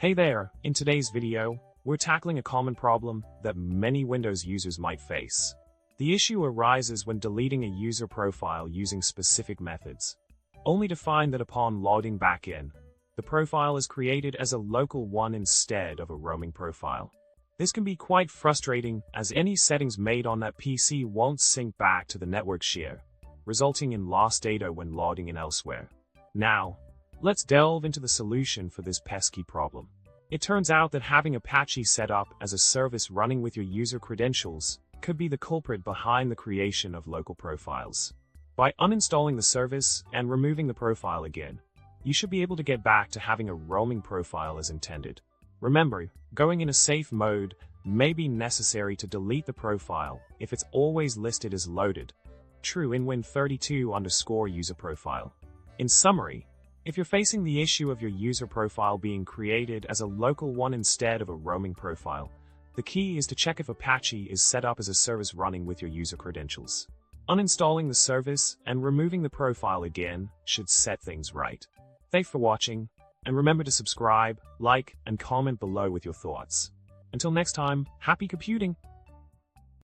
Hey there, in today's video, we're tackling a common problem that many Windows users might face. The issue arises when deleting a user profile using specific methods, only to find that upon logging back in, the profile is created as a local one instead of a roaming profile. This can be quite frustrating as any settings made on that PC won't sync back to the network share, resulting in lost data when logging in elsewhere. Now, let's delve into the solution for this pesky problem. It turns out that having Apache set up as a service running with your user credentials could be the culprit behind the creation of local profiles. By uninstalling the service and removing the profile again, you should be able to get back to having a roaming profile as intended. Remember, going in a safe mode may be necessary to delete the profile if it's always listed as loaded. True in Win32_user profile. In summary, if you're facing the issue of your user profile being created as a local one instead of a roaming profile, the key is to check if Apache is set up as a service running with your user credentials. Uninstalling the service and removing the profile again should set things right. Thanks for watching, and remember to subscribe, like, and comment below with your thoughts. Until next time, happy computing!